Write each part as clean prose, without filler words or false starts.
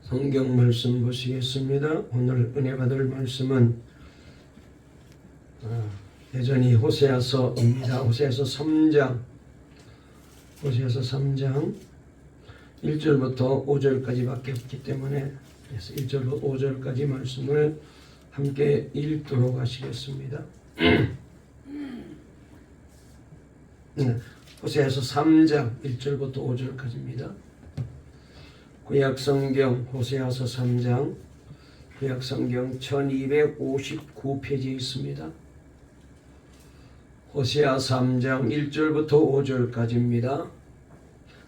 성경 말씀 보시겠습니다. 오늘 은혜 받을 말씀은 여전히 호세아서입니다. 호세아서 3장 1절부터 5절까지밖에 없기 때문에 그래서 1절부터 5절까지 말씀을 함께 읽도록 하시겠습니다. 호세아서 3장 1절부터 5절까지입니다. 구약성경 호세아서 3장 구약성경 1259페이지에 있습니다. 호세아 3장 1절부터 5절까지입니다.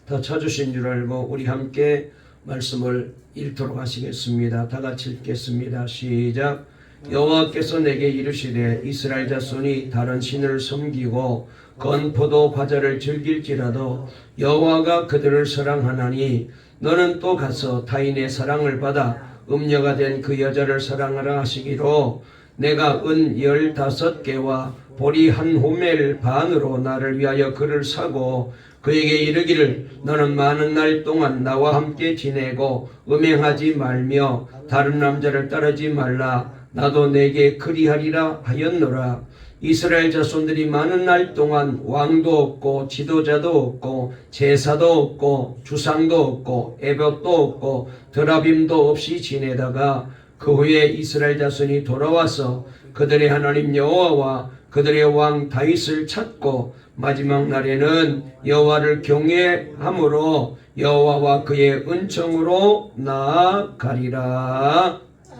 다 찾으신 줄 알고 우리 함께 말씀을 읽도록 하시겠습니다. 다 같이 읽겠습니다. 시작. 여호와께서 내게 이르시되 이스라엘 자손이 다른 신을 섬기고 건포도 과자를 즐길지라도 여호와가 그들을 사랑하나니 너는 또 가서 타인의 사랑을 받아 음녀가 된 그 여자를 사랑하라 하시기로 내가 은 15개와 보리 한 호멜 반으로 나를 위하여 그를 사고 그에게 이르기를 너는 많은 날 동안 나와 함께 지내고 음행하지 말며 다른 남자를 따르지 말라. 나도 내게 그리하리라 하였노라. 이스라엘 자손들이 많은 날 동안 왕도 없고 지도자도 없고 제사도 없고 주상도 없고 애벽도 없고 드라빔도 없이 지내다가 그 후에 이스라엘 자손이 돌아와서 그들의 하나님 여호와와 그들의 왕 다윗을 찾고 마지막 날에는 여호와를 경외함으로 여호와와 그의 은총으로 나아가리라.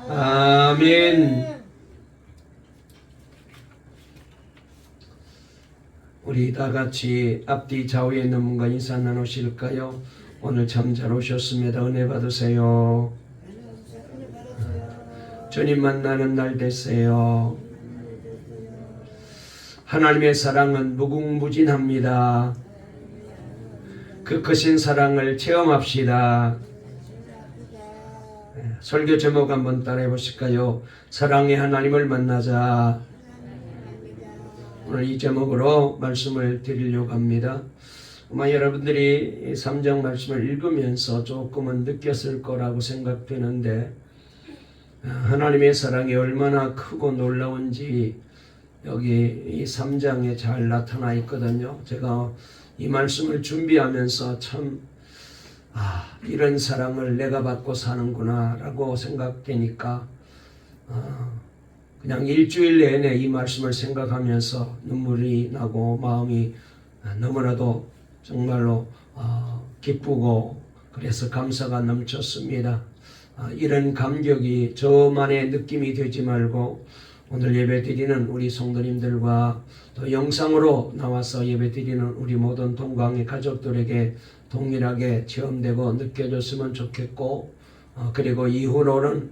아멘. 우리 다 같이 앞뒤 좌우에 있는 분과 인사 나누실까요? 오늘 참 잘 오셨습니다. 은혜 받으세요. 주님 만나는 날 되세요. 하나님의 사랑은 무궁무진합니다. 그 크신 사랑을 체험합시다. 설교 제목 한번 따라해 보실까요? 사랑의 하나님을 만나자. 오늘 이 제목으로 말씀을 드리려고 합니다. 아마 여러분들이 3장 말씀을 읽으면서 조금은 느꼈을 거라고 생각되는데 하나님의 사랑이 얼마나 크고 놀라운지 여기 이 3장에 잘 나타나 있거든요. 제가 이 말씀을 준비하면서 참 이런 사랑을 내가 받고 사는구나 라고 생각되니까 그냥 일주일 내내 이 말씀을 생각하면서 눈물이 나고 마음이 너무나도 정말로 기쁘고 그래서 감사가 넘쳤습니다. 이런 감격이 저만의 느낌이 되지 말고 오늘 예배드리는 우리 성도님들과 또 영상으로 나와서 예배드리는 우리 모든 동광의 가족들에게 동일하게 체험되고 느껴졌으면 좋겠고 그리고 이후로는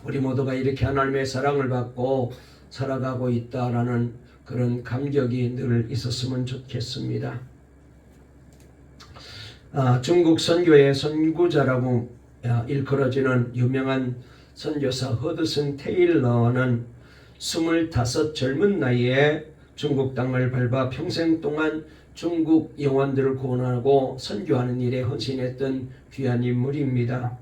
우리 모두가 이렇게 하나님의 사랑을 받고 살아가고 있다라는 그런 감격이 늘 있었으면 좋겠습니다. 중국 선교의 선구자라고 일컬어지는 유명한 선교사 허드슨 테일러는 25 젊은 나이에 중국 땅을 밟아 평생 동안 중국 영혼들을 구원하고 선교하는 일에 헌신했던 귀한 인물입니다.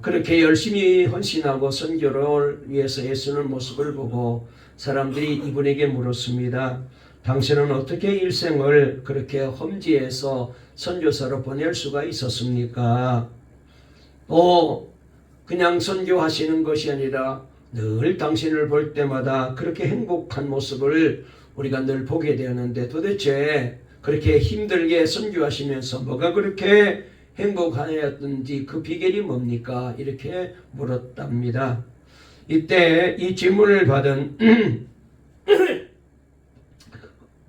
그렇게 열심히 헌신하고 선교를 위해서 애쓰는 모습을 보고 사람들이 이분에게 물었습니다. 당신은 어떻게 일생을 그렇게 험지에서 선교사로 보낼 수가 있었습니까? 그냥 선교하시는 것이 아니라 늘 당신을 볼 때마다 그렇게 행복한 모습을 우리가 늘 보게 되었는데 도대체 그렇게 힘들게 선교하시면서 뭐가 그렇게 행복하였던지 그 비결이 뭡니까? 이렇게 물었답니다. 이때 이 질문을 받은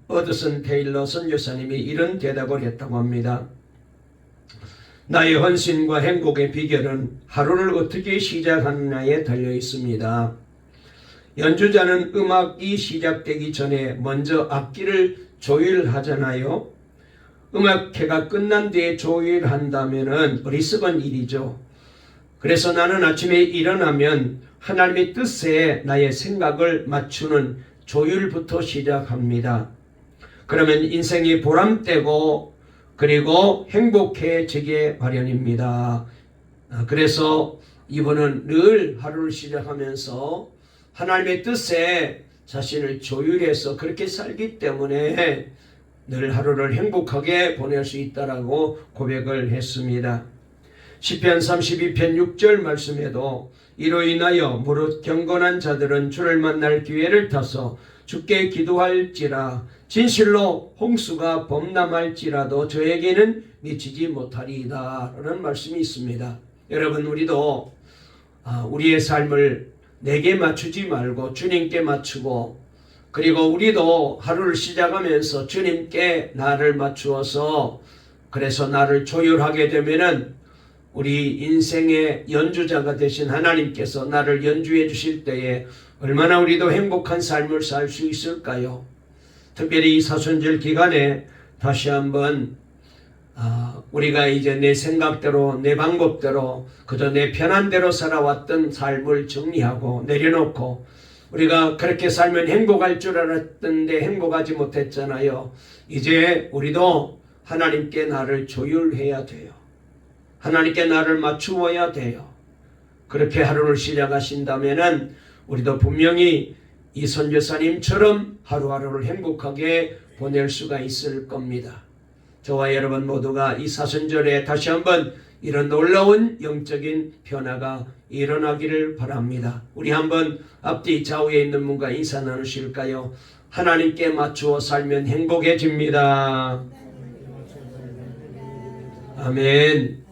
허드슨 테일러 선교사님이 이런 대답을 했다고 합니다. 나의 헌신과 행복의 비결은 하루를 어떻게 시작하느냐에 달려 있습니다. 연주자는 음악이 시작되기 전에 먼저 악기를 조율하잖아요. 음악회가 끝난 뒤에 조율한다면 어리석은 일이죠. 그래서 나는 아침에 일어나면 하나님의 뜻에 나의 생각을 맞추는 조율부터 시작합니다. 그러면 인생이 보람되고 그리고 행복해지게 마련입니다. 그래서 이분은 늘 하루를 시작하면서 하나님의 뜻에 자신을 조율해서 그렇게 살기 때문에 늘 하루를 행복하게 보낼 수 있다라고 고백을 했습니다. 시편 32편 6절 말씀에도 이로 인하여 무릇 경건한 자들은 주를 만날 기회를 타서 주께 기도할지라 진실로 홍수가 범람할지라도 저에게는 미치지 못하리이다 라는 말씀이 있습니다. 여러분, 우리도 우리의 삶을 내게 맞추지 말고 주님께 맞추고, 그리고 우리도 하루를 시작하면서 주님께 나를 맞추어서 그래서 나를 조율하게 되면은 우리 인생의 연주자가 되신 하나님께서 나를 연주해 주실 때에 얼마나 우리도 행복한 삶을 살 수 있을까요? 특별히 이 사순절 기간에 다시 한번 우리가 이제 내 생각대로 내 방법대로 그저 내 편한 대로 살아왔던 삶을 정리하고 내려놓고, 우리가 그렇게 살면 행복할 줄 알았던데 행복하지 못했잖아요. 이제 우리도 하나님께 나를 조율해야 돼요. 하나님께 나를 맞추어야 돼요. 그렇게 하루를 시작하신다면은 우리도 분명히 이 선교사님처럼 하루하루를 행복하게 보낼 수가 있을 겁니다. 저와 여러분 모두가 이 사순절에 다시 한번 이런 놀라운 영적인 변화가 일어나기를 바랍니다. 우리 한번 앞뒤 좌우에 있는 분과 인사 나누실까요? 하나님께 맞추어 살면 행복해집니다. 아멘.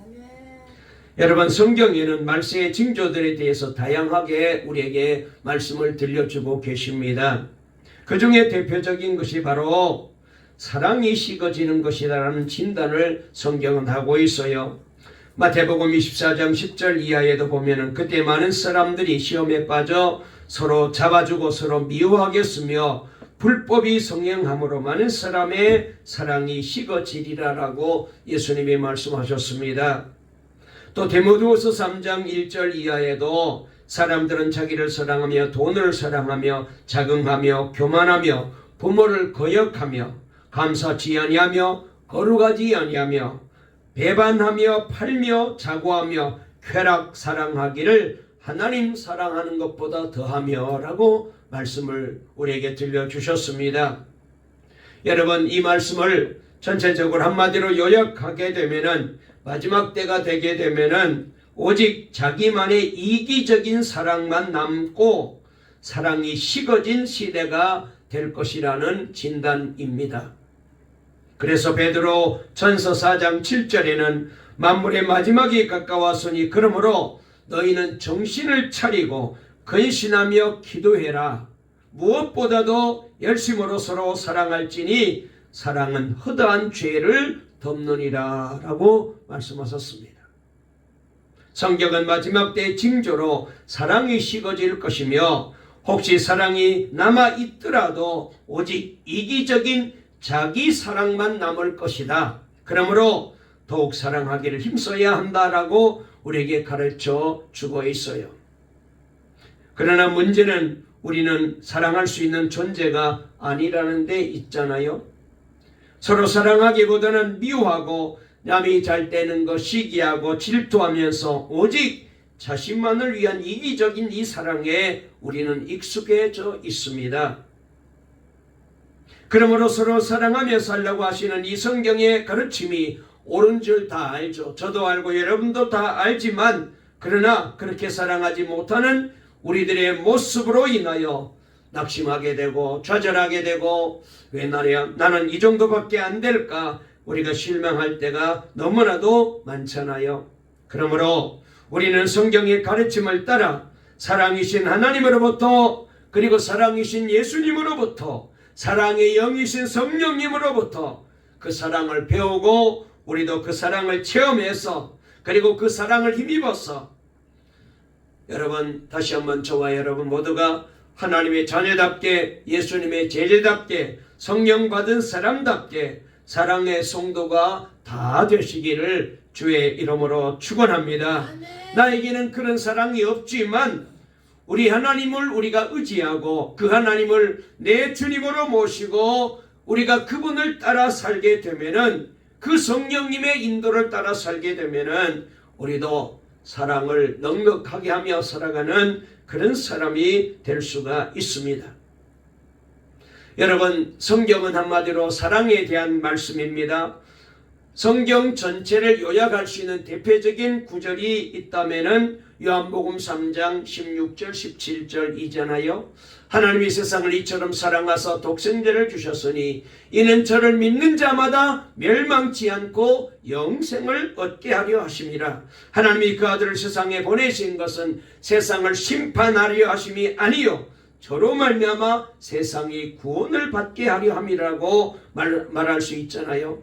여러분, 성경에는 말세의 징조들에 대해서 다양하게 우리에게 말씀을 들려주고 계십니다. 그 중에 대표적인 것이 바로 사랑이 식어지는 것이라는 진단을 성경은 하고 있어요. 마태복음 24장 10절 이하에도 보면은 그때 많은 사람들이 시험에 빠져 서로 잡아주고 서로 미워하겠으며 불법이 성행함으로 많은 사람의 사랑이 식어지리라라고 예수님이 말씀하셨습니다. 또 디모데후서 3장 1절 이하에도 사람들은 자기를 사랑하며 돈을 사랑하며 자긍하며 교만하며 부모를 거역하며 감사치 아니하며 거룩하지 아니하며 배반하며 팔며 자고하며 쾌락 사랑하기를 하나님 사랑하는 것보다 더하며 라고 말씀을 우리에게 들려주셨습니다. 여러분, 이 말씀을 전체적으로 한마디로 요약하게 되면은 마지막 때가 되게 되면은 오직 자기만의 이기적인 사랑만 남고 사랑이 식어진 시대가 될 것이라는 진단입니다. 그래서 베드로 전서 4장 7절에는 만물의 마지막이 가까웠으니 그러므로 너희는 정신을 차리고 근신하며 기도해라. 무엇보다도 열심으로 서로 사랑할지니 사랑은 허다한 죄를 덮느니라 라고 말씀하셨습니다. 성경은 마지막 때의 징조로 사랑이 식어질 것이며 혹시 사랑이 남아있더라도 오직 이기적인 자기 사랑만 남을 것이다. 그러므로 더욱 사랑하기를 힘써야 한다라고 우리에게 가르쳐 주고 있어요. 그러나 문제는 우리는 사랑할 수 있는 존재가 아니라는 데 있잖아요. 서로 사랑하기보다는 미워하고 남이 잘 되는 거 시기하고 질투하면서 오직 자신만을 위한 이기적인 이 사랑에 우리는 익숙해져 있습니다. 그러므로 서로 사랑하며 살라고 하시는 이 성경의 가르침이 옳은 줄 다 알죠. 저도 알고 여러분도 다 알지만 그러나 그렇게 사랑하지 못하는 우리들의 모습으로 인하여 낙심하게 되고 좌절하게 되고 왜 나는 이 정도밖에 안 될까 우리가 실망할 때가 너무나도 많잖아요. 그러므로 우리는 성경의 가르침을 따라 사랑이신 하나님으로부터 그리고 사랑이신 예수님으로부터 사랑의 영이신 성령님으로부터 그 사랑을 배우고 우리도 그 사랑을 체험해서 그리고 그 사랑을 힘입어서 여러분 다시 한번 저와 여러분 모두가 하나님의 자녀답게 예수님의 제자답게 성령 받은 사람답게 사랑의 성도가 다 되시기를 주의 이름으로 축원합니다. 나에게는 그런 사랑이 없지만 우리 하나님을 우리가 의지하고 그 하나님을 내 주님으로 모시고 우리가 그분을 따라 살게 되면은 그 성령님의 인도를 따라 살게 되면은 우리도 사랑을 넉넉하게 하며 살아가는 그런 사람이 될 수가 있습니다. 여러분, 성경은 한마디로 사랑에 대한 말씀입니다. 성경 전체를 요약할 수 있는 대표적인 구절이 있다면은 요한복음 3장 16절 17절이잖아요. 하나님이 세상을 이처럼 사랑하사 독생자를 주셨으니 이는 저를 믿는 자마다 멸망치 않고 영생을 얻게 하려 하심이라. 하나님이 그 아들을 세상에 보내신 것은 세상을 심판하려 하심이 아니요 저로 말미암아 세상이 구원을 받게 하려 함이라고 말할 수 있잖아요.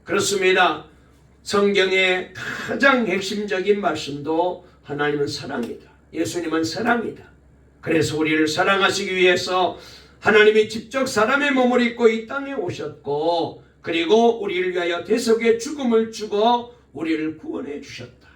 그렇습니다. 성경의 가장 핵심적인 말씀도 하나님은 사랑이다. 예수님은 사랑이다. 그래서 우리를 사랑하시기 위해서 하나님이 직접 사람의 몸을 입고 이 땅에 오셨고, 그리고 우리를 위하여 대속의 죽음을 주고 우리를 구원해 주셨다.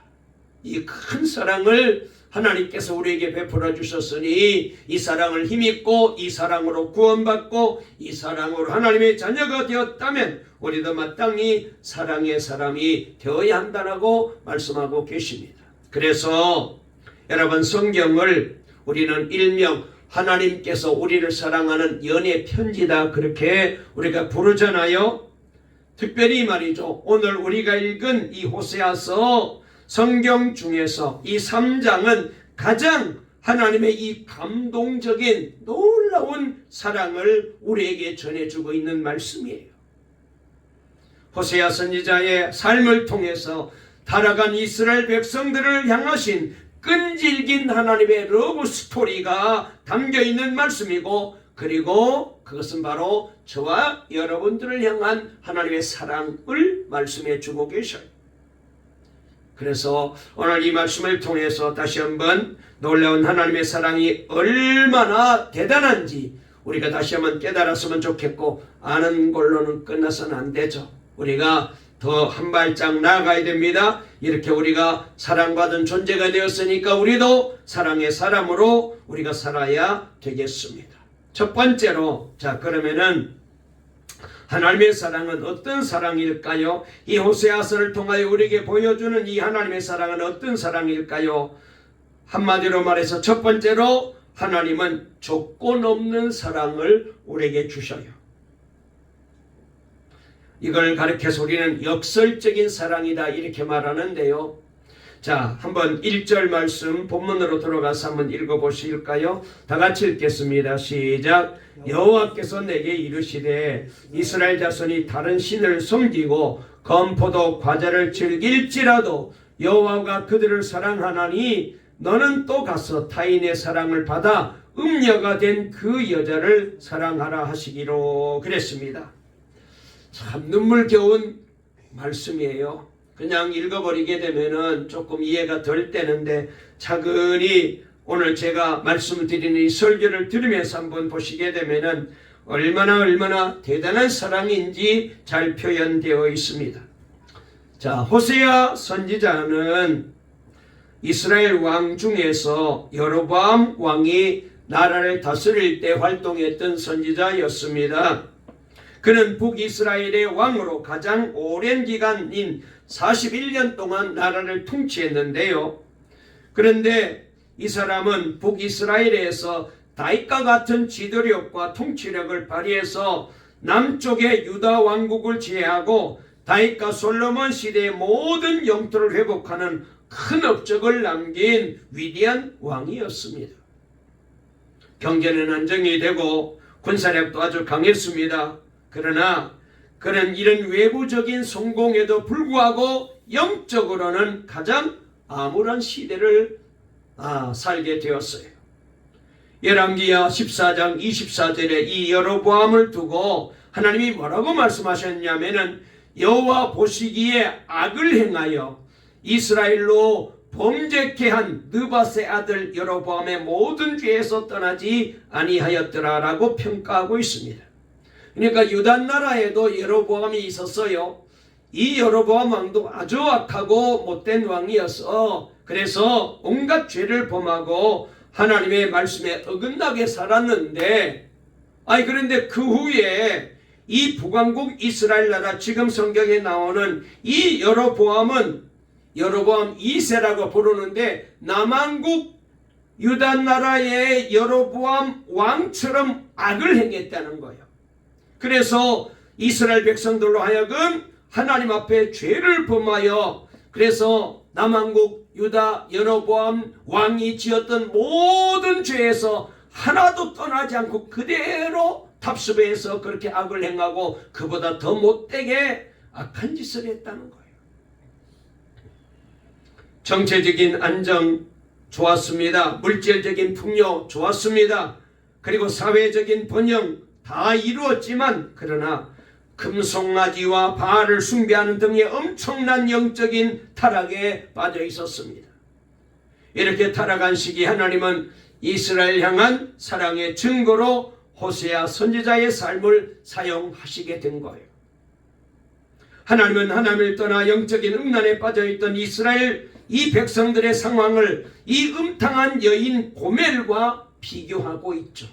이 큰 사랑을 하나님께서 우리에게 베풀어 주셨으니 이 사랑을 힘입고 이 사랑으로 구원받고 이 사랑으로 하나님의 자녀가 되었다면 우리도 마땅히 사랑의 사람이 되어야 한다라고 말씀하고 계십니다. 그래서 여러분, 성경을 우리는 일명 하나님께서 우리를 사랑하는 연애 편지다 그렇게 우리가 부르잖아요. 특별히 말이죠, 오늘 우리가 읽은 이 호세아서 성경 중에서 이 3장은 가장 하나님의 이 감동적인 놀라운 사랑을 우리에게 전해주고 있는 말씀이에요. 호세아 선지자의 삶을 통해서 타락한 이스라엘 백성들을 향하신 끈질긴 하나님의 러브 스토리가 담겨있는 말씀이고, 그리고 그것은 바로 저와 여러분들을 향한 하나님의 사랑을 말씀해 주고 계셔요. 그래서 오늘 이 말씀을 통해서 다시 한번 놀라운 하나님의 사랑이 얼마나 대단한지 우리가 다시 한번 깨달았으면 좋겠고, 아는 걸로는 끝나서는 안 되죠. 우리가 더 한 발짝 나아가야 됩니다. 이렇게 우리가 사랑받은 존재가 되었으니까 우리도 사랑의 사람으로 우리가 살아야 되겠습니다. 첫 번째로, 자 그러면은 하나님의 사랑은 어떤 사랑일까요? 이 호세아서를 통하여 우리에게 보여주는 이 하나님의 사랑은 어떤 사랑일까요? 한마디로 말해서 첫 번째로 하나님은 조건 없는 사랑을 우리에게 주셔요. 이걸 가리켜서 우리는 역설적인 사랑이다 이렇게 말하는데요. 자, 한번 1절 말씀 본문으로 들어가서 한번 읽어보실까요? 다 같이 읽겠습니다. 시작. 여호와께서 내게 이르시되 이스라엘 자손이 다른 신을 섬기고 검포도 과자를 즐길지라도 여호와가 그들을 사랑하나니 너는 또 가서 타인의 사랑을 받아 음녀가 된 그 여자를 사랑하라 하시기로 그랬습니다. 참 눈물겨운 말씀이에요. 그냥 읽어버리게 되면은 조금 이해가 덜 되는데 차근히 오늘 제가 말씀을 드리는 이 설교를 들으면서 한번 보시게 되면은 얼마나 대단한 사랑인지 잘 표현되어 있습니다. 자, 호세아 선지자는 이스라엘 왕 중에서 여로보암 왕이 나라를 다스릴 때 활동했던 선지자였습니다. 그는 북이스라엘의 왕으로 가장 오랜 기간인 41년 동안 나라를 통치했는데요. 그런데 이 사람은 북이스라엘에서 다윗과 같은 지도력과 통치력을 발휘해서 남쪽의 유다 왕국을 제외하고 다윗과 솔로몬 시대의 모든 영토를 회복하는 큰 업적을 남긴 위대한 왕이었습니다. 경제는 안정이 되고 군사력도 아주 강했습니다. 그러나 그는 이런 외부적인 성공에도 불구하고 영적으로는 가장 암울한 시대를 살게 되었어요. 열왕기하 14장 24절에 이 여로보암을 두고 하나님이 뭐라고 말씀하셨냐면은 여호와 보시기에 악을 행하여 이스라엘로 범죄케 한 느밧의 아들 여로보암의 모든 죄에서 떠나지 아니하였더라라고 평가하고 있습니다. 그러니까 유다 나라에도 여로보암이 있었어요. 이 여로보암 왕도 아주 악하고 못된 왕이어서 그래서 온갖 죄를 범하고 하나님의 말씀에 어긋나게 살았는데, 그런데 그 후에 이 북왕국 이스라엘 나라, 지금 성경에 나오는 이 여로보암은 여로보암 2세라고 부르는데 남왕국 유다 나라의 여로보암 왕처럼 악을 행했다는 거예요. 그래서 이스라엘 백성들로 하여금 하나님 앞에 죄를 범하여, 그래서 남왕국 유다 여로보암 왕이 지었던 모든 죄에서 하나도 떠나지 않고 그대로 답습해서 그렇게 악을 행하고 그보다 더 못되게 악한 짓을 했다는 거예요. 정체적인 안정 좋았습니다. 물질적인 풍요 좋았습니다. 그리고 사회적인 번영 다 이루었지만, 그러나 금송아지와 바알을 숭배하는 등의 엄청난 영적인 타락에 빠져 있었습니다. 이렇게 타락한 시기 하나님은 이스라엘 향한 사랑의 증거로 호세아 선지자의 삶을 사용하시게 된 거예요. 하나님은 하나님을 떠나 영적인 음란에 빠져있던 이스라엘 이 백성들의 상황을 이 음탕한 여인 고멜과 비교하고 있죠.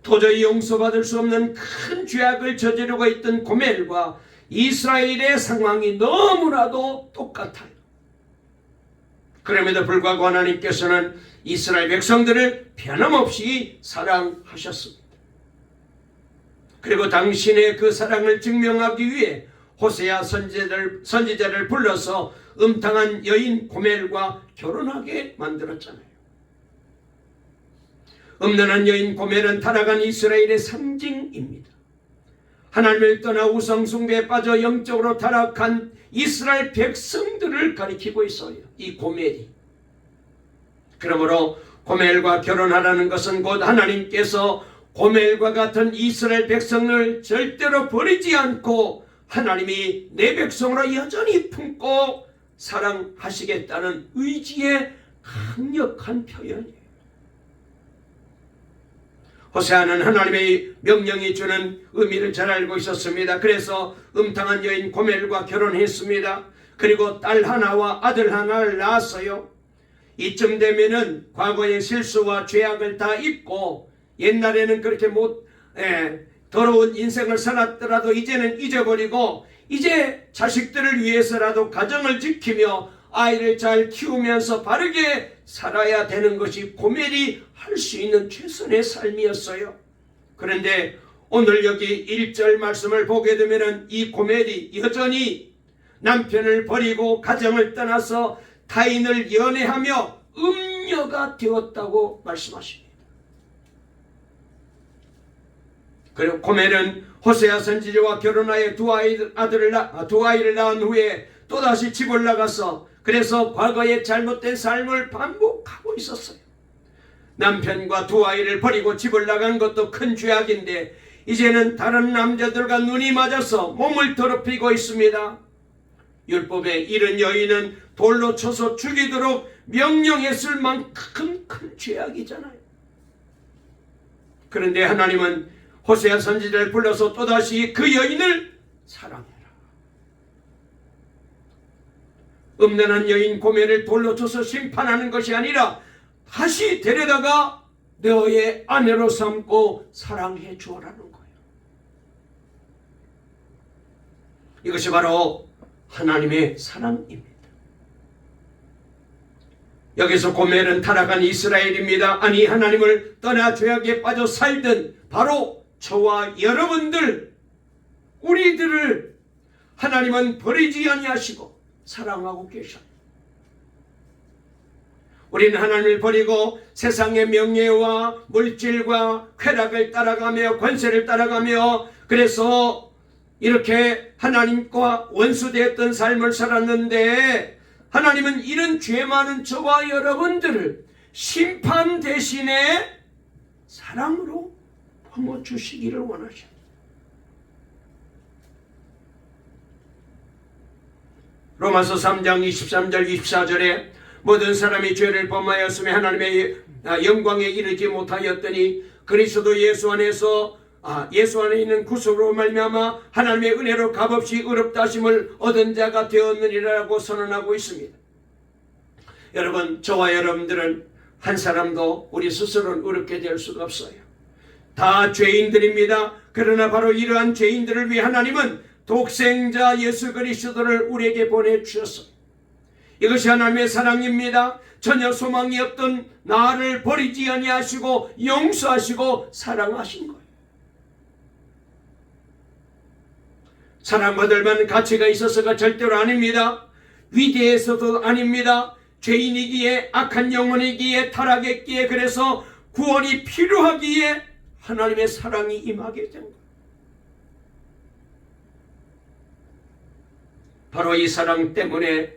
도저히 용서받을 수 없는 큰 죄악을 저지르고 있던 고멜과 이스라엘의 상황이 너무나도 똑같아요. 그럼에도 불구하고 하나님께서는 이스라엘 백성들을 변함없이 사랑하셨습니다. 그리고 당신의 그 사랑을 증명하기 위해 호세아 선지자를 불러서 음탕한 여인 고멜과 결혼하게 만들었잖아요. 음란한 여인 고멜은 타락한 이스라엘의 상징입니다. 하나님을 떠나 우상숭배에 빠져 영적으로 타락한 이스라엘 백성들을 가리키고 있어요, 이 고멜이. 그러므로 고멜과 결혼하라는 것은 곧 하나님께서 고멜과 같은 이스라엘 백성을 절대로 버리지 않고 하나님이 내 백성으로 여전히 품고 사랑하시겠다는 의지의 강력한 표현이에요. 호세아는 하나님의 명령이 주는 의미를 잘 알고 있었습니다. 그래서 음탕한 여인 고멜과 결혼했습니다. 그리고 딸 하나와 아들 하나를 낳았어요. 이쯤 되면은 과거의 실수와 죄악을 다 잊고, 옛날에는 그렇게 더러운 인생을 살았더라도 이제는 잊어버리고, 이제 자식들을 위해서라도 가정을 지키며 아이를 잘 키우면서 바르게 살아야 되는 것이 고멜이 할 수 있는 최선의 삶이었어요. 그런데 오늘 여기 1절 말씀을 보게 되면 이 고멜이 여전히 남편을 버리고 가정을 떠나서 타인을 연애하며 음녀가 되었다고 말씀하십니다. 그리고 고멜은 호세아 선지자와 결혼하여 두 아이를 낳은 후에 또다시 집을 나가서, 그래서 과거의 잘못된 삶을 반복하고 있었어요. 남편과 두 아이를 버리고 집을 나간 것도 큰 죄악인데 이제는 다른 남자들과 눈이 맞아서 몸을 더럽히고 있습니다. 율법에 이른 여인은 돌로 쳐서 죽이도록 명령했을 만큼 큰 죄악이잖아요. 그런데 하나님은 호세아 선지자를 불러서 또다시 그 여인을 사랑해라. 음란한 여인 고멜을 돌로 쳐서 심판하는 것이 아니라 다시 데려다가 너의 아내로 삼고 사랑해 주어라는 거예요. 이것이 바로 하나님의 사랑입니다. 여기서 고멜은 타락한 이스라엘입니다. 아니, 하나님을 떠나 죄악에 빠져 살던 바로 저와 여러분들, 우리들을 하나님은 버리지 아니하시고 사랑하고 계셔요. 우리는 하나님을 버리고 세상의 명예와 물질과 쾌락을 따라가며 권세를 따라가며, 그래서 이렇게 하나님과 원수되었던 삶을 살았는데, 하나님은 이런 죄 많은 저와 여러분들을 심판 대신에 사랑으로 품어주시기를 원하십니다. 로마서 3장 23절 24절에 모든 사람이 죄를 범하였으며 하나님의 영광에 이르지 못하였더니 그리스도 예수 안에 있는 구속으로 말미암아 하나님의 은혜로 값없이 의롭다 하심을 얻은 자가 되었느니라고 선언하고 있습니다. 여러분, 저와 여러분들은 한 사람도 우리 스스로는 의롭게 될 수가 없어요. 다 죄인들입니다. 그러나 바로 이러한 죄인들을 위해 하나님은 독생자 예수 그리스도를 우리에게 보내주셨습니다. 이것이 하나님의 사랑입니다. 전혀 소망이 없던 나를 버리지 아니하시고 용서하시고 사랑하신 거예요. 사랑받을 만한 가치가 있어서가 절대로 아닙니다. 위대해서도 아닙니다. 죄인이기에, 악한 영혼이기에, 타락했기에, 그래서 구원이 필요하기에 하나님의 사랑이 임하게 된 거예요. 바로 이 사랑 때문에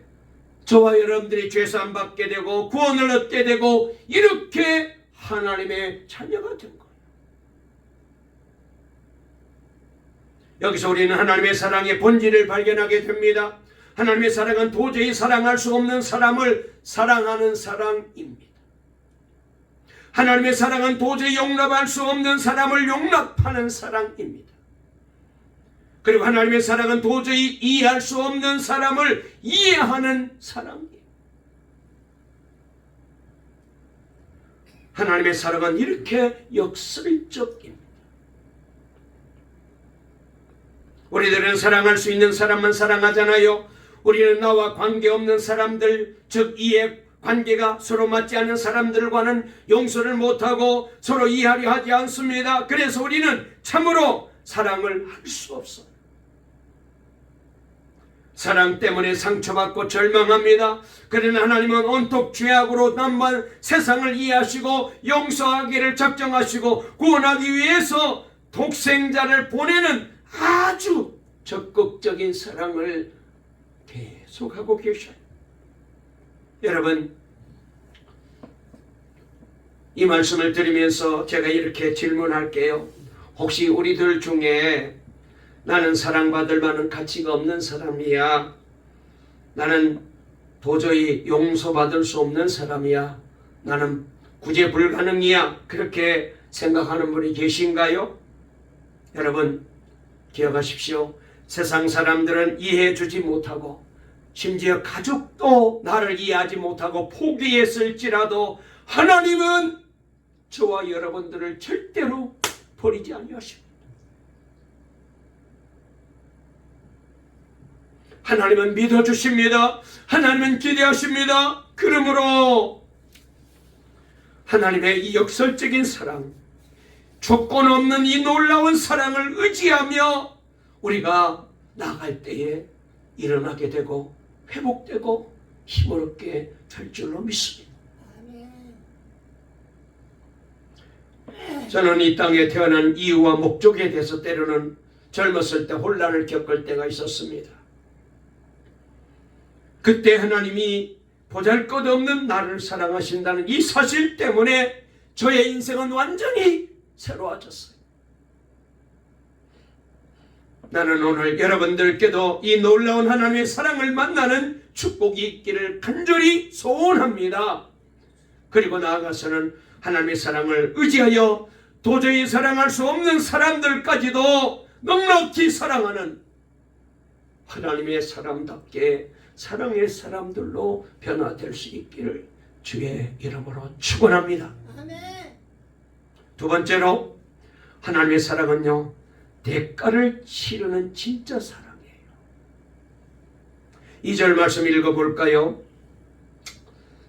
저와 여러분들이 죄사함 받게 되고 구원을 얻게 되고 이렇게 하나님의 자녀가 된 거예요. 여기서 우리는 하나님의 사랑의 본질을 발견하게 됩니다. 하나님의 사랑은 도저히 사랑할 수 없는 사람을 사랑하는 사랑입니다. 하나님의 사랑은 도저히 용납할 수 없는 사람을 용납하는 사랑입니다. 그리고 하나님의 사랑은 도저히 이해할 수 없는 사람을 이해하는 사랑이에요. 하나님의 사랑은 이렇게 역설적입니다. 우리들은 사랑할 수 있는 사람만 사랑하잖아요. 우리는 나와 관계없는 사람들, 즉 이해 관계가 서로 맞지 않는 사람들과는 용서를 못하고 서로 이해하려 하지 않습니다. 그래서 우리는 참으로 사랑을 할 수 없어요. 사랑 때문에 상처받고 절망합니다. 그러나 하나님은 온통 죄악으로 남만 세상을 이해하시고 용서하기를 작정하시고 구원하기 위해서 독생자를 보내는 아주 적극적인 사랑을 계속하고 계셔요. 여러분, 이 말씀을 드리면서 제가 이렇게 질문할게요. 혹시 우리들 중에 나는 사랑받을 만한 가치가 없는 사람이야, 나는 도저히 용서받을 수 없는 사람이야, 나는 구제 불가능이야, 그렇게 생각하는 분이 계신가요? 여러분, 기억하십시오. 세상 사람들은 이해해주지 못하고 심지어 가족도 나를 이해하지 못하고 포기했을지라도 하나님은 저와 여러분들을 절대로 버리지 아니하십니다. 하나님은 믿어주십니다. 하나님은 기대하십니다. 그러므로 하나님의 이 역설적인 사랑, 조건 없는 이 놀라운 사랑을 의지하며 우리가 나아갈 때에 일어나게 되고 회복되고 힘을 얻게 될 줄로 믿습니다. 저는 이 땅에 태어난 이유와 목적에 대해서 때로는 젊었을 때 혼란을 겪을 때가 있었습니다. 그때 하나님이 보잘것없는 나를 사랑하신다는 이 사실 때문에 저의 인생은 완전히 새로워졌어요. 나는 오늘 여러분들께도 이 놀라운 하나님의 사랑을 만나는 축복이 있기를 간절히 소원합니다. 그리고 나아가서는 하나님의 사랑을 의지하여 도저히 사랑할 수 없는 사람들까지도 넉넉히 사랑하는 하나님의 사람답게 사랑의 사람들로 변화될 수 있기를 주의 이름으로 축원합니다. 두 번째로, 하나님의 사랑은요, 대가를 치르는 진짜 사랑이에요. 2절 말씀 읽어볼까요?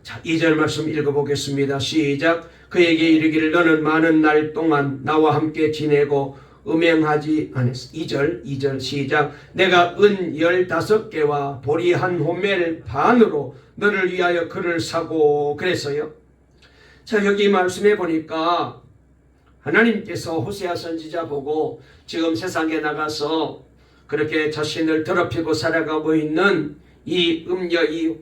자, 2절 말씀 읽어보겠습니다. 시작. 그에게 이르기를 너는 많은 날 동안 나와 함께 지내고 음행하지 않았어. 2절 시작. 내가 은 15개와 보리 한 호멜 반으로 너를 위하여 그를 사고. 그래서요, 자, 여기 말씀해 보니까 하나님께서 호세아 선지자 보고 지금 세상에 나가서 그렇게 자신을 더럽히고 살아가고 있는 이 음녀, 이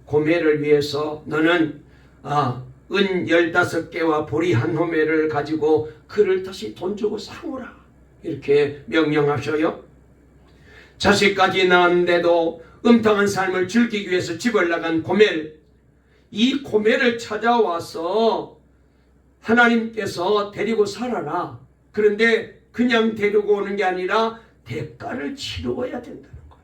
고매를 위해서 너는 은 15개와 보리 한 호멜을 가지고 그를 다시 돈 주고 사오라, 이렇게 명령하셔요. 자식까지 낳았는데도 음탕한 삶을 즐기기 위해서 집을 나간 고멜, 이 고멜을 찾아와서 하나님께서 데리고 살아라. 그런데 그냥 데리고 오는 게 아니라 대가를 치루어야 된다는 거예요.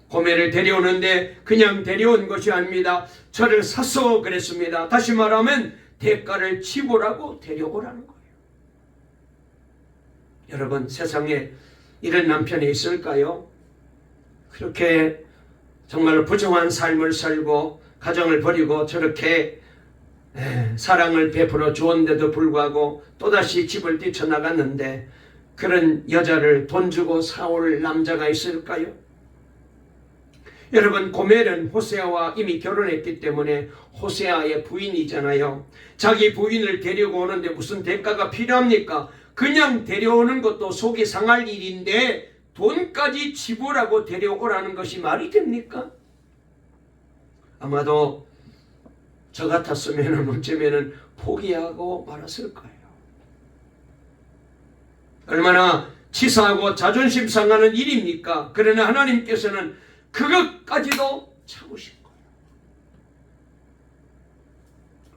고멜을 데려오는데 그냥 데려온 것이 아닙니다. 저를 사서 그랬습니다. 다시 말하면 대가를 치르라고 데려오라는 거예요. 여러분, 세상에 이런 남편이 있을까요? 그렇게 정말 부정한 삶을 살고 가정을 버리고 저렇게 사랑을 베풀어 주었는데도 불구하고 또다시 집을 뛰쳐나갔는데 그런 여자를 돈 주고 사올 남자가 있을까요? 여러분, 고멜은 호세아와 이미 결혼했기 때문에 호세아의 부인이잖아요. 자기 부인을 데리고 오는데 무슨 대가가 필요합니까? 그냥 데려오는 것도 속이 상할 일인데 돈까지 지불하고 데려오라는 것이 말이 됩니까? 아마도 저 같았으면 어쩌면 포기하고 말았을 거예요. 얼마나 치사하고 자존심 상하는 일입니까? 그러나 하나님께서는 그것까지도 참으신 거예요.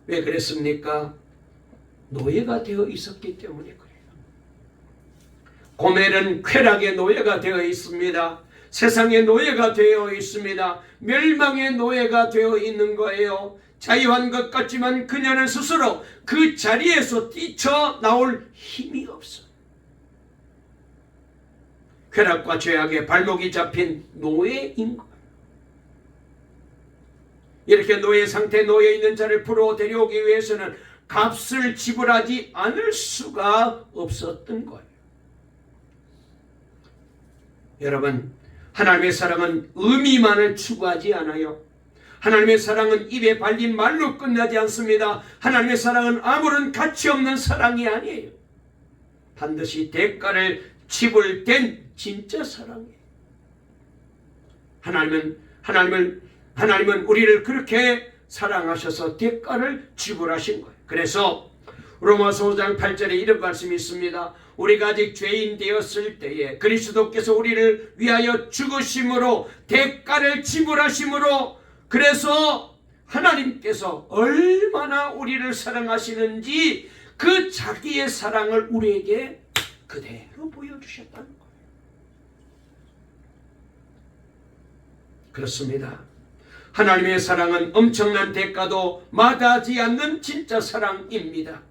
왜 그랬습니까? 노예가 되어 있었기 때문에 그래요. 고멜은 쾌락의 노예가 되어 있습니다. 세상의 노예가 되어 있습니다. 멸망의 노예가 되어 있는 거예요. 자유한 것 같지만 그녀는 스스로 그 자리에서 뛰쳐나올 힘이 없어요. 쾌락과 죄악에 발목이 잡힌 노예인 거예요. 이렇게 노예 상태에 놓여 있는 자를 풀어 데려오기 위해서는 값을 지불하지 않을 수가 없었던 거예요. 여러분, 하나님의 사랑은 의미만을 추구하지 않아요. 하나님의 사랑은 입에 발린 말로 끝나지 않습니다. 하나님의 사랑은 아무런 가치 없는 사랑이 아니에요. 반드시 대가를 지불된 진짜 사랑이에요. 하나님은 우리를 그렇게 사랑하셔서 대가를 지불하신 거예요. 그래서 로마서 5장 8절에 이런 말씀이 있습니다. 우리가 아직 죄인 되었을 때에 그리스도께서 우리를 위하여 죽으심으로 대가를 지불하심으로, 그래서 하나님께서 얼마나 우리를 사랑하시는지 그 자기의 사랑을 우리에게 그대로 보여주셨다는 거예요. 그렇습니다. 하나님의 사랑은 엄청난 대가도 마다하지 않는 진짜 사랑입니다.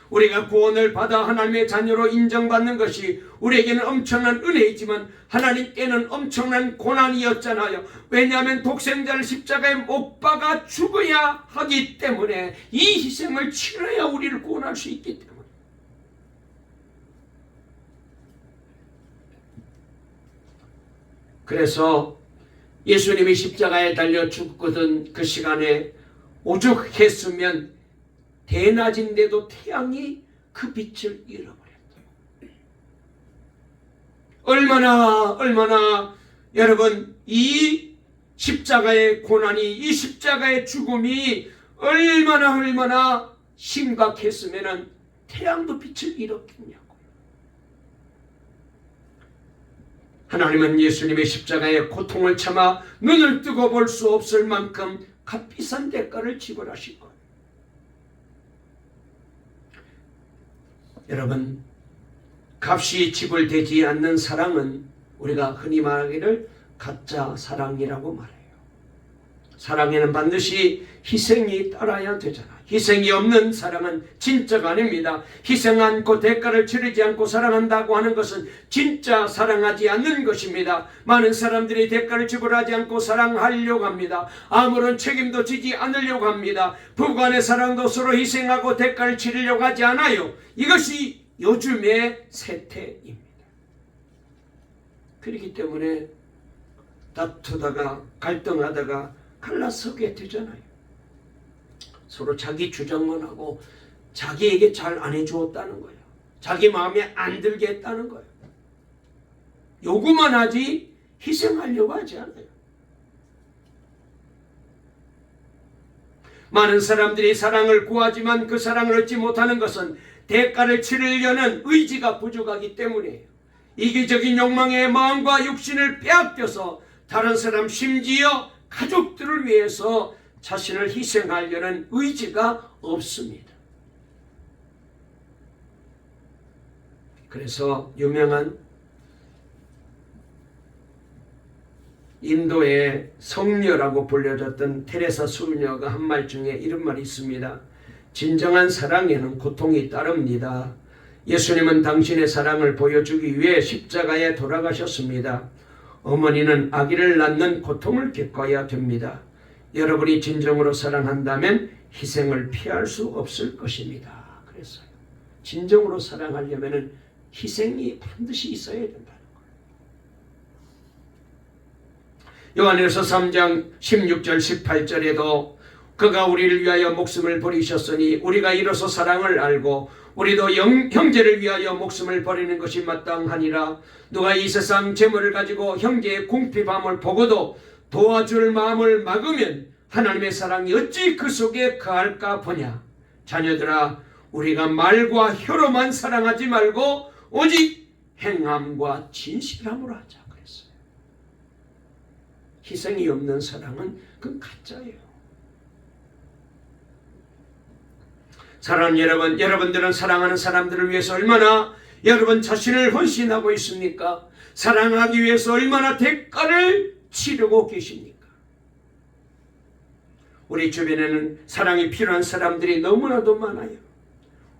우리가 구원을 받아 하나님의 자녀로 인정받는 것이 우리에게는 엄청난 은혜이지만 하나님께는 엄청난 고난이었잖아요. 왜냐하면 독생자를 십자가에 못 박아 죽어야 하기 때문에, 이 희생을 치러야 우리를 구원할 수 있기 때문에. 그래서 예수님이 십자가에 달려 죽거든 그 시간에 오죽했으면 대낮인데도 태양이 그 빛을 잃어버렸다. 얼마나 여러분, 이 십자가의 고난이, 이 십자가의 죽음이 얼마나 심각했으면 태양도 빛을 잃었겠냐고. 하나님은 예수님의 십자가의 고통을 참아 눈을 뜨고 볼 수 없을 만큼 값비싼 대가를 지불하신 거예요. 여러분, 값이 지불되지 않는 사랑은 우리가 흔히 말하기를 가짜 사랑이라고 말해요. 사랑에는 반드시 희생이 따라야 되잖아요. 희생이 없는 사랑은 진짜가 아닙니다. 희생 않고 대가를 치르지 않고 사랑한다고 하는 것은 진짜 사랑하지 않는 것입니다. 많은 사람들이 대가를 지불하지 않고 사랑하려고 합니다. 아무런 책임도 지지 않으려고 합니다. 부부간의 사랑도 서로 희생하고 대가를 치르려고 하지 않아요. 이것이 요즘의 세태입니다. 그렇기 때문에 다투다가 갈등하다가 갈라서게 되잖아요. 서로 자기 주장만 하고 자기에게 잘 안 해주었다는 거예요. 자기 마음에 안 들게 했다는 거예요. 요구만 하지 희생하려고 하지 않아요. 많은 사람들이 사랑을 구하지만 그 사랑을 얻지 못하는 것은 대가를 치르려는 의지가 부족하기 때문이에요. 이기적인 욕망의 마음과 육신을 빼앗겨서 다른 사람, 심지어 가족들을 위해서 자신을 희생하려는 의지가 없습니다. 그래서 유명한 인도의 성녀라고 불려졌던 테레사 수녀가 한 말 중에 이런 말이 있습니다. 진정한 사랑에는 고통이 따릅니다. 예수님은 당신의 사랑을 보여주기 위해 십자가에 돌아가셨습니다. 어머니는 아기를 낳는 고통을 겪어야 됩니다. 여러분이 진정으로 사랑한다면 희생을 피할 수 없을 것입니다. 그래서요, 진정으로 사랑하려면 희생이 반드시 있어야 된다는 거예요. 요한일서 3장 16절 18절에도 그가 우리를 위하여 목숨을 버리셨으니 우리가 이로써 사랑을 알고 우리도 형제를 위하여 목숨을 버리는 것이 마땅하니라. 누가 이 세상 재물을 가지고 형제의 궁핍함을 보고도 도와줄 마음을 막으면 하나님의 사랑이 어찌 그 속에 거할까 보냐. 자녀들아, 우리가 말과 혀로만 사랑하지 말고 오직 행함과 진실함으로 하자 그랬어요. 희생이 없는 사랑은 그건 가짜예요. 사랑하는 여러분, 여러분들은 사랑하는 사람들을 위해서 얼마나 여러분 자신을 헌신하고 있습니까? 사랑하기 위해서 얼마나 대가를 치르고 계십니까? 우리 주변에는 사랑이 필요한 사람들이 너무나도 많아요.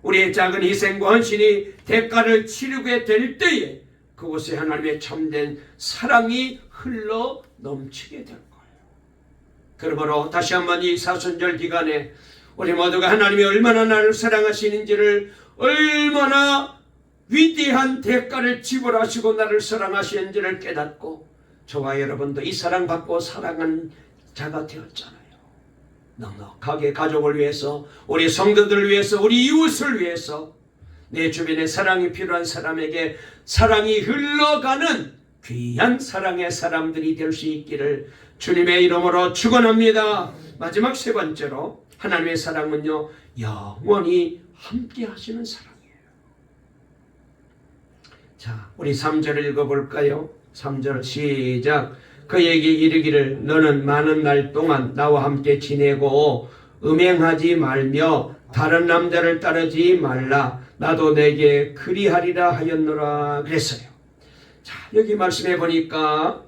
우리의 작은 희생과 헌신이 대가를 치르게 될 때에 그곳에 하나님의 참된 사랑이 흘러 넘치게 될 거예요. 그러므로 다시 한번 이 사순절 기간에 우리 모두가 하나님이 얼마나 나를 사랑하시는지를, 얼마나 위대한 대가를 지불하시고 나를 사랑하시는지를 깨닫고 저와 여러분도 이 사랑받고 사랑한 자가 되었잖아요. 넉넉하게 가족을 위해서, 우리 성도들을 위해서, 우리 이웃을 위해서, 내 주변에 사랑이 필요한 사람에게 사랑이 흘러가는 귀한 사랑의 사람들이 될 수 있기를 주님의 이름으로 축원합니다. 마지막 세 번째로, 하나님의 사랑은요, 영원히 함께 하시는 사랑이에요. 자, 우리 3절을 읽어볼까요? 3절 시작. 그에게 이르기를 너는 많은 날 동안 나와 함께 지내고 음행하지 말며 다른 남자를 따르지 말라. 나도 내게 그리하리라 하였노라 그랬어요. 자, 여기 말씀해 보니까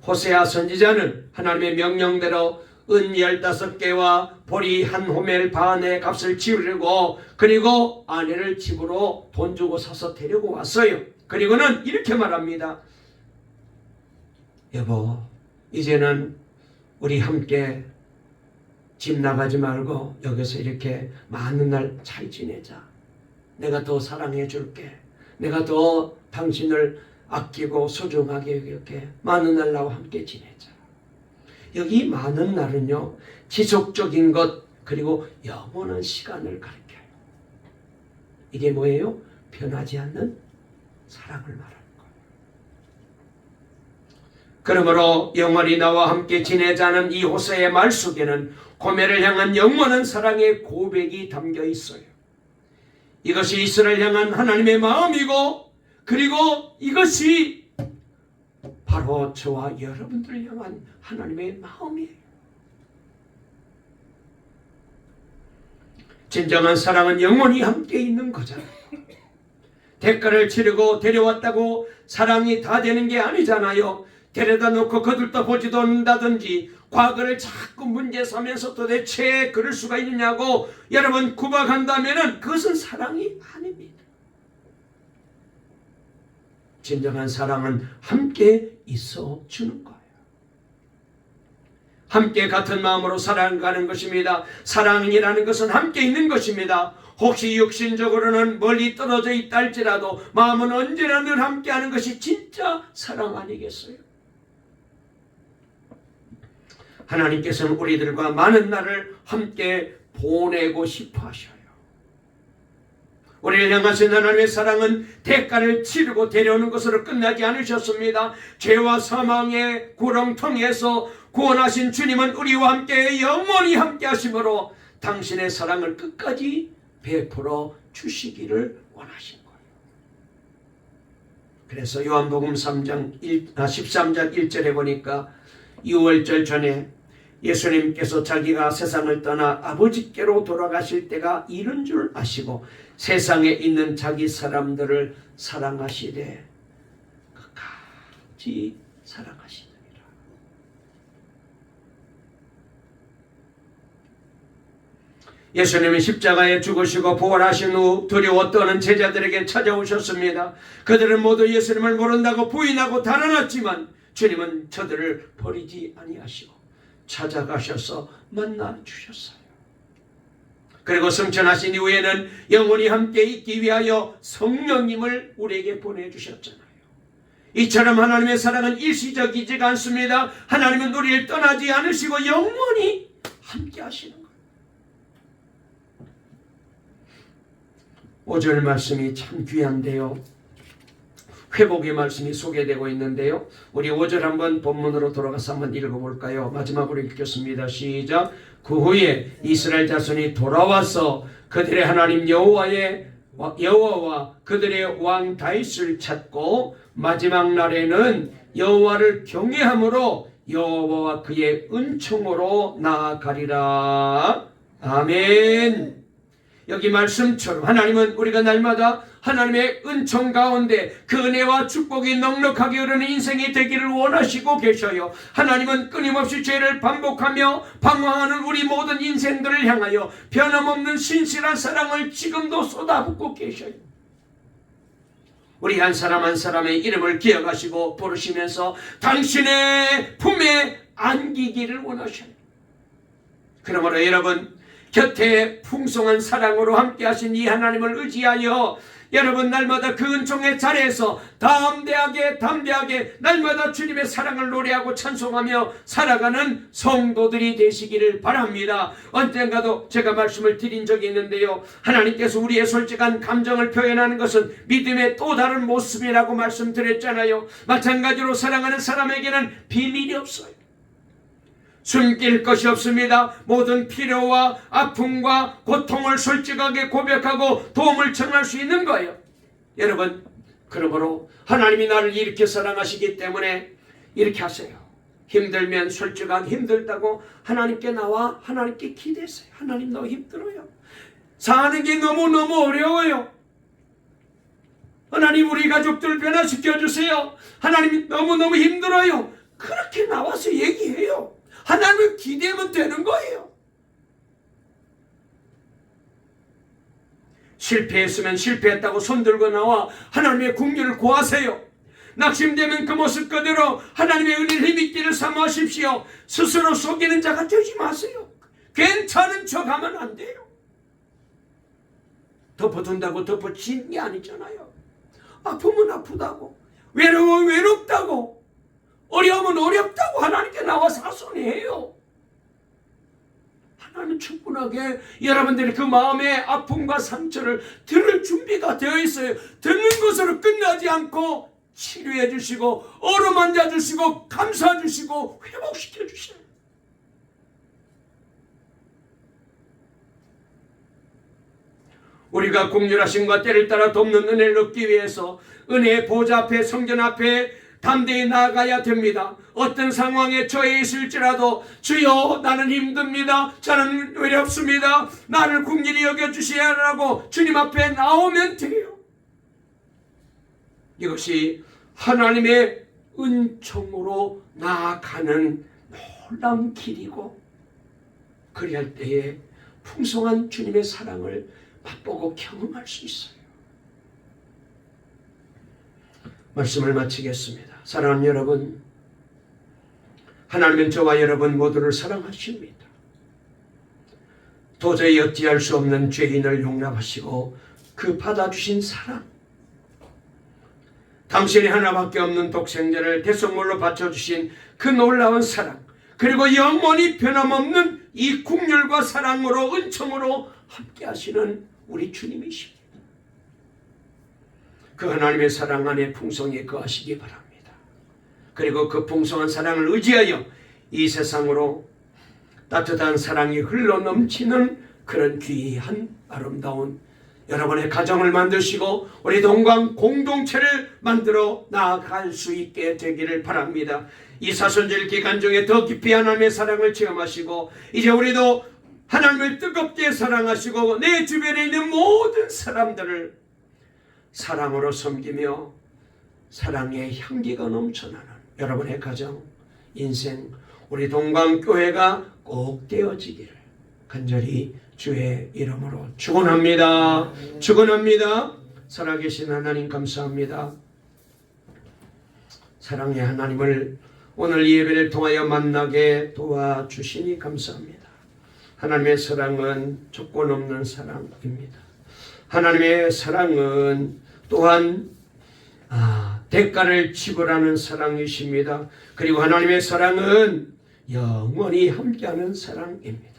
호세아 선지자는 하나님의 명령대로 은 15개와 보리 한 호멜 반의 값을 치르고, 그리고 아내를 집으로 돈 주고 사서 데리고 왔어요. 그리고는 이렇게 말합니다. 여보, 이제는 우리 함께 집 나가지 말고 여기서 이렇게 많은 날 잘 지내자. 내가 더 사랑해 줄게. 내가 더 당신을 아끼고 소중하게 이렇게 많은 날 나와 함께 지내자. 여기 많은 날은요, 지속적인 것, 그리고 영원한 시간을 가리켜요. 이게 뭐예요? 변하지 않는 사랑을 말하는 거예요. 그러므로 영원히 나와 함께 지내자는 이 호세의 말 속에는 고멜을 향한 영원한 사랑의 고백이 담겨 있어요. 이것이 이스라엘 향한 하나님의 마음이고, 그리고 이것이 바로 저와 여러분들을 향한 하나님의 마음이에요. 진정한 사랑은 영원히 함께 있는 거잖아요. 대가를 치르고 데려왔다고 사랑이 다 되는 게 아니잖아요. 데려다 놓고 거들떠 보지도 않는다든지 과거를 자꾸 문제 삼면서 도대체 그럴 수가 있느냐고 여러분 구박한다면 그것은 사랑이 아닙니다. 진정한 사랑은 함께 있어 주는 거예요. 함께 같은 마음으로 살아가는 것입니다. 사랑이라는 것은 함께 있는 것입니다. 혹시 육신적으로는 멀리 떨어져 있다 할지라도 마음은 언제나 늘 함께하는 것이 진짜 사랑 아니겠어요? 하나님께서는 우리들과 많은 날을 함께 보내고 싶어 하셔요. 우리를 향하신 하나님의 사랑은 대가를 치르고 데려오는 것으로 끝나지 않으셨습니다. 죄와 사망의 구렁텅이에서 구원하신 주님은 우리와 함께 영원히 함께 하심으로 당신의 사랑을 끝까지 베풀어 주시기를 원하신 거예요. 그래서 요한복음 13장 1절에 보니까 유월절 전에 예수님께서 자기가 세상을 떠나 아버지께로 돌아가실 때가 이른 줄 아시고 세상에 있는 자기 사람들을 사랑하시되 끝까지 사랑하시느니라. 예수님은 십자가에 죽으시고 부활하신 후 두려워 떠는 제자들에게 찾아오셨습니다. 그들은 모두 예수님을 모른다고 부인하고 달아났지만 주님은 저들을 버리지 아니하시고 찾아가셔서 만나 주셨어요. 그리고 승천하신 이후에는 영원히 함께 있기 위하여 성령님을 우리에게 보내주셨잖아요. 이처럼 하나님의 사랑은 일시적이지가 않습니다. 하나님은 우리를 떠나지 않으시고 영원히 함께 하시는 거예요. 5절 말씀이 참 귀한데요. 회복의 말씀이 소개되고 있는데요. 우리 5절 한번 본문으로 돌아가서 한번 읽어볼까요? 마지막으로 읽겠습니다. 시작. 그 후에 이스라엘 자손이 돌아와서 그들의 하나님 여호와와 그들의 왕 다윗을 찾고 마지막 날에는 여호와를 경외함으로 여호와와 그의 은총으로 나아가리라. 아멘. 여기 말씀처럼 하나님은 우리가 날마다 하나님의 은총 가운데 그 은혜와 축복이 넉넉하게 흐르는 인생이 되기를 원하시고 계셔요. 하나님은 끊임없이 죄를 반복하며 방황하는 우리 모든 인생들을 향하여 변함없는 신실한 사랑을 지금도 쏟아붓고 계셔요. 우리 한 사람 한 사람의 이름을 기억하시고 부르시면서 당신의 품에 안기기를 원하셔요. 그러므로 여러분, 곁에 풍성한 사랑으로 함께 하신 이 하나님을 의지하여 여러분 날마다 그 은총의 자리에서 담대하게 날마다 주님의 사랑을 노래하고 찬송하며 살아가는 성도들이 되시기를 바랍니다. 언젠가도 제가 말씀을 드린 적이 있는데요. 하나님께서 우리의 솔직한 감정을 표현하는 것은 믿음의 또 다른 모습이라고 말씀드렸잖아요. 마찬가지로 사랑하는 사람에게는 비밀이 없어요. 숨길 것이 없습니다. 모든 필요와 아픔과 고통을 솔직하게 고백하고 도움을 청할 수 있는 거예요. 여러분, 그러므로 하나님이 나를 이렇게 사랑하시기 때문에 이렇게 하세요. 힘들면 솔직하게 힘들다고 하나님께 나와 하나님께 기대세요. 하나님 너무 힘들어요. 사는 게 너무너무 어려워요. 하나님 우리 가족들 변화시켜주세요. 하나님 너무너무 힘들어요. 그렇게 나와서 얘기해요. 하나님을 기대면 되는 거예요. 실패했으면 실패했다고 손들고 나와 하나님의 긍휼을 구하세요. 낙심되면 그 모습 그대로 하나님의 은혜를 힘있기를 사모하십시오. 스스로 속이는 자가 되지 마세요. 괜찮은 척하면 안 돼요. 덮어둔다고 덮어진 게 아니잖아요. 아프면 아프다고, 외로우면 외롭다고, 어려우면 어렵다고 하나님께 나와서 하소연해요. 하나님은 충분하게 여러분들의 그 마음의 아픔과 상처를 들을 준비가 되어 있어요. 듣는 것으로 끝나지 않고 치료해 주시고 어루만져 주시고 감싸 주시고 회복시켜 주셔요. 우리가 긍휼하심과 때를 따라 돕는 은혜를 얻기 위해서 은혜의 보좌 앞에, 성전 앞에 담대히 나아가야 됩니다. 어떤 상황에 처해 있을지라도 주여 나는 힘듭니다. 저는 외롭습니다. 나를 긍휼히 여겨주셔야 하라고 주님 앞에 나오면 돼요. 이것이 하나님의 은총으로 나아가는 놀라운 길이고, 그리할 때에 풍성한 주님의 사랑을 맛보고 경험할 수 있어요. 말씀을 마치겠습니다. 사랑하는 여러분, 하나님은 저와 여러분 모두를 사랑하십니다. 도저히 어찌할 수 없는 죄인을 용납하시고 그 받아주신 사랑, 당신이 하나밖에 없는 독생자를 대속물로 바쳐주신 그 놀라운 사랑, 그리고 영원히 변함없는 이 긍휼과 사랑으로, 은총으로 함께 하시는 우리 주님이십니다. 그 하나님의 사랑 안에 풍성히 거하시기 바랍니다. 그리고 그 풍성한 사랑을 의지하여 이 세상으로 따뜻한 사랑이 흘러넘치는 그런 귀한 아름다운 여러분의 가정을 만드시고 우리 동강 공동체를 만들어 나아갈 수 있게 되기를 바랍니다. 이 사순절 기간 중에 더 깊이 하나님의 사랑을 체험하시고 이제 우리도 하나님을 뜨겁게 사랑하시고 내 주변에 있는 모든 사람들을 사랑으로 섬기며 사랑의 향기가 넘쳐나는 여러분의 가정, 인생, 우리 동강교회가 꼭 되어지기를 간절히 주의 이름으로 축원합니다. 축원합니다. 살아계신 하나님 감사합니다. 사랑의 하나님을 오늘 이 예배를 통하여 만나게 도와주시니 감사합니다. 하나님의 사랑은 조건 없는 사랑입니다. 하나님의 사랑은 또한 대가를 지불하는 사랑이십니다. 그리고 하나님의 사랑은 영원히 함께하는 사랑입니다.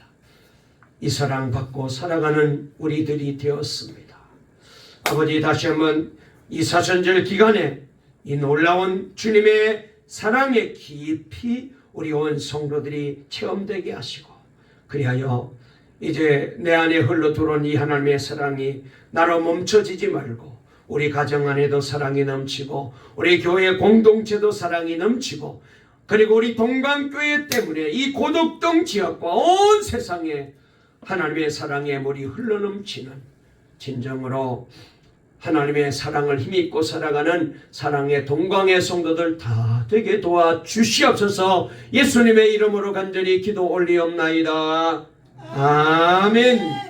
이 사랑 받고 살아가는 우리들이 되었습니다. 아버지, 다시 한번 이 사순절 기간에 이 놀라운 주님의 사랑에 깊이 우리 온 성도들이 체험되게 하시고, 그리하여 이제 내 안에 흘러 들어온 이 하나님의 사랑이 나로 멈춰지지 말고 우리 가정 안에도 사랑이 넘치고 우리 교회 공동체도 사랑이 넘치고, 그리고 우리 동방교회 때문에 이 고덕동 지역과 온 세상에 하나님의 사랑의 물이 흘러넘치는 진정으로 하나님의 사랑을 힘입고 살아가는 사랑의 동광의 성도들 다 되게 도와주시옵소서. 예수님의 이름으로 간절히 기도 올리옵나이다. 아멘.